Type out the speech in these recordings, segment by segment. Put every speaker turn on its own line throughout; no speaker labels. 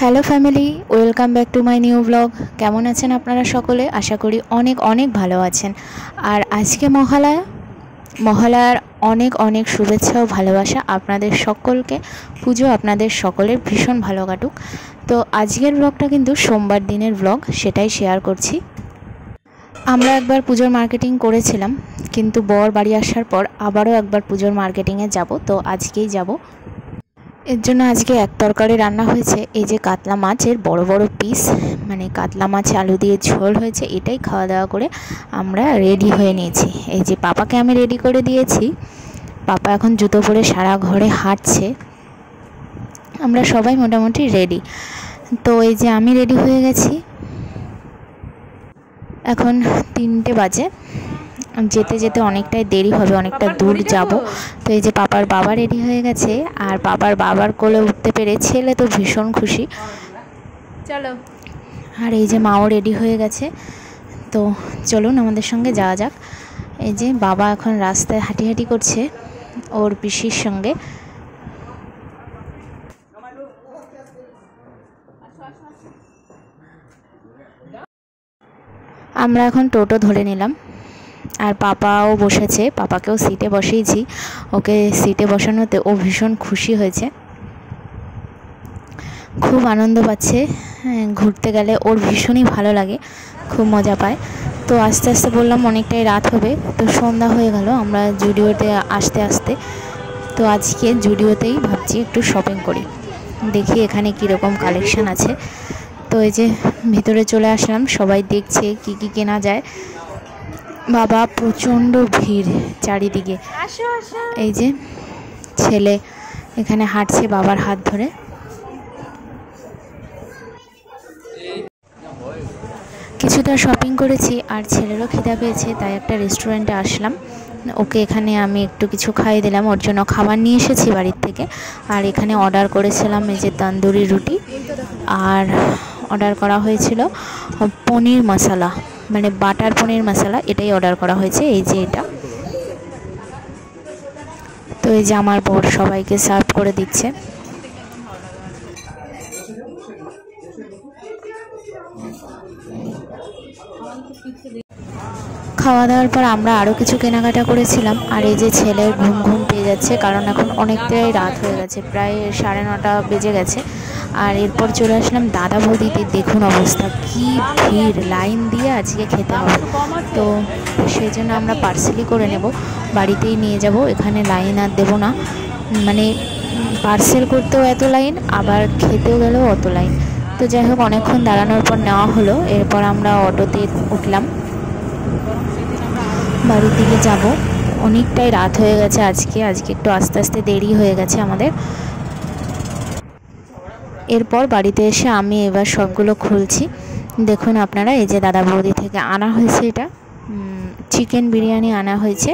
Hello family, welcome back to my new blog. কেমন আছেন আপনারা সকলে? আশা করি অনেক অনেক ভালো আছেন। আর আজকে মহালয়ার অনেক অনেক শুভেচ্ছা ও ভালোবাসা আপনাদের সকলকে। পুজো আপনাদের সকলের ভীষণ ভালো কাটুক। তো আজকের ব্লগটা কিন্তু সোমবার দিনের ব্লগ, সেটাই শেয়ার করছি। আমরা একবার পুজোর মার্কেটিং করেছিলাম, কিন্তু বর বাড়ি আসার পর আবারও একবার পুজোর মার্কেটিংয়ে যাব, তো আজকেই যাব। এর জন্য আজকে এক তরকারি রান্না হয়েছে। এই যে কাতলা মাছের বড় বড় পিস, মানে কাতলা মাছ আলু দিয়ে ঝোল হয়েছে। এটাই খাওয়া দাওয়া করে আমরা রেডি হয়ে নিয়েছি। এই যে পাপাকে আমি রেডি করে দিয়েছি। পাপা এখন জুতো পরে সারা ঘরে হাঁটছে। আমরা সবাই মোটামুটি রেডি। তো এই যে আমি রেডি হয়ে গেছি। এখন 3টে বাজে। যেতে যেতে অনেকটাই দেরি হবে, অনেকটা দূর যাব। তো এই যে পাপার বাবা রেডি হয়ে গেছে, আর পাপার বাবার কোলে উঠতে পেরে ছেলে তো ভীষণ খুশি। চলো। আর এই যে মাও রেডি হয়ে গেছে। তো চলুন আমাদের সঙ্গে যাওয়া যাক। এই যে বাবা এখন রাস্তায় হাঁটি করছে ওর পিসির সঙ্গে। আমরা এখন টোটো ধরে নিলাম, আর পাপাও বসেছে। পাপাকেও সিটে বসিয়েছি। ওকে সিটে বসানোতে ও ভীষণ খুশি হয়েছে, খুব আনন্দ পাচ্ছে। ঘুরতে গেলে ওর ভীষণই ভালো লাগে, খুব মজা পায়। তো আস্তে আস্তে বললাম অনেকটাই রাত হবে, তো সন্ধ্যা হয়ে গেল আমরা জুডিওতে আসতে আসতে। তো আজকে জুডিওতেই ভাবছি একটু শপিং করি, দেখি এখানে কীরকম কালেকশান আছে। তো এই যে ভিতরে চলে আসলাম, সবাই দেখছে কি কি কেনা যায়। বাবা প্রচণ্ড ভিড় চারিদিকে। এই যে ছেলে এখানে হাঁটছে বাবার হাত ধরে। কিছুটা শপিং করেছি, আর ছেলেরও খিদা পেয়েছে, তাই একটা রেস্টুরেন্টে আসলাম। ওকে এখানে আমি একটু কিছু খাইয়ে দিলাম, ওর জন্য খাবার নিয়ে এসেছি বাড়ির থেকে। আর এখানে অর্ডার করেছিলাম এই যে তন্দুরি রুটি, আর অর্ডার করা হয়েছিল পনির মশলা, মানে বাটার পনির মশলা, এটাই অর্ডার করা হয়েছে। এই যে এটা। তো এই যে আমার বর সবাইকে সার্ভ করে দিচ্ছে। খাওয়া দাওয়ার পর আমরা আরও কিছু কেনাকাটা করেছিলাম। আর এই যে ছেলের ঘুম পেয়ে যাচ্ছে, কারণ এখন অনেকটাই রাত হয়ে গেছে, প্রায় 9:30 বেজে গেছে। আর এরপর চলে আসলাম দাদা বৌদিতে। দেখুন অবস্থা, কি ভিড়, লাইন দিয়ে আজকে খেতে হবে। তো সেই জন্য আমরা পার্সেলই করে নেব, বাড়িতেই নিয়ে যাব, এখানে লাইন আর দেবো না। মানে পার্সেল করতেও এত লাইন, আবার খেতেও গেলেও অত লাইন। তো যাই হোক, অনেকক্ষণ দাঁড়ানোর পর নেওয়া হলো। এরপর আমরা অটোতে উঠলাম, বাড়ির দিকে যাব। অনেকটাই রাত হয়ে গেছে আজকে একটু আস্তে আস্তে দেরি হয়ে গেছে আমাদের। এরপর বাড়িতে এসে আমি এবার সবগুলো খুলছি। দেখুন আপনারা, এই যে দাদা বৌদি থেকে আনা হয়েছে, এটা চিকেন বিরিয়ানি আনা হয়েছে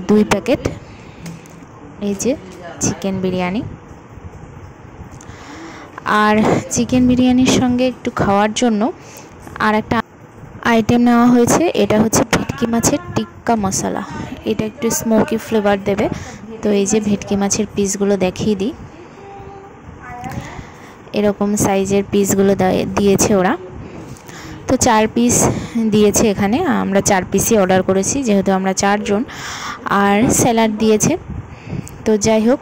2 প্যাকেট। এই যে চিকেন বিরিয়ানি, আর চিকেন বিরিয়ানির সঙ্গে একটু খাওয়ার জন্য আর একটা আইটেম নেওয়া হয়েছে। এটা হচ্ছে ভেটকি মাছের টিক্কা মশলা, এটা একটু স্মোকি ফ্লেভার দেবে। তো এই যে ভেটকি মাছের পিসগুলো দেখিয়ে দিই, এরকম সাইজের পিসগুলো দিয়েছে ওরা। তো 4 পিস দিয়েছে এখানে, আমরা 4 পিসই অর্ডার করেছি যেহেতু আমরা 4 জন। আর স্যালাড দিয়েছে। তো যাই হোক,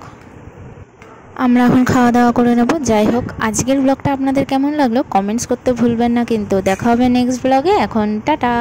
আমরা এখন খাওয়া দাওয়া করে নেব। যাই হোক, আজকের ব্লগটা আপনাদের কেমন লাগলো কমেন্টস করতে ভুলবেন না কিন্তু। দেখা হবে নেক্সট ব্লগে। এখন টাটা।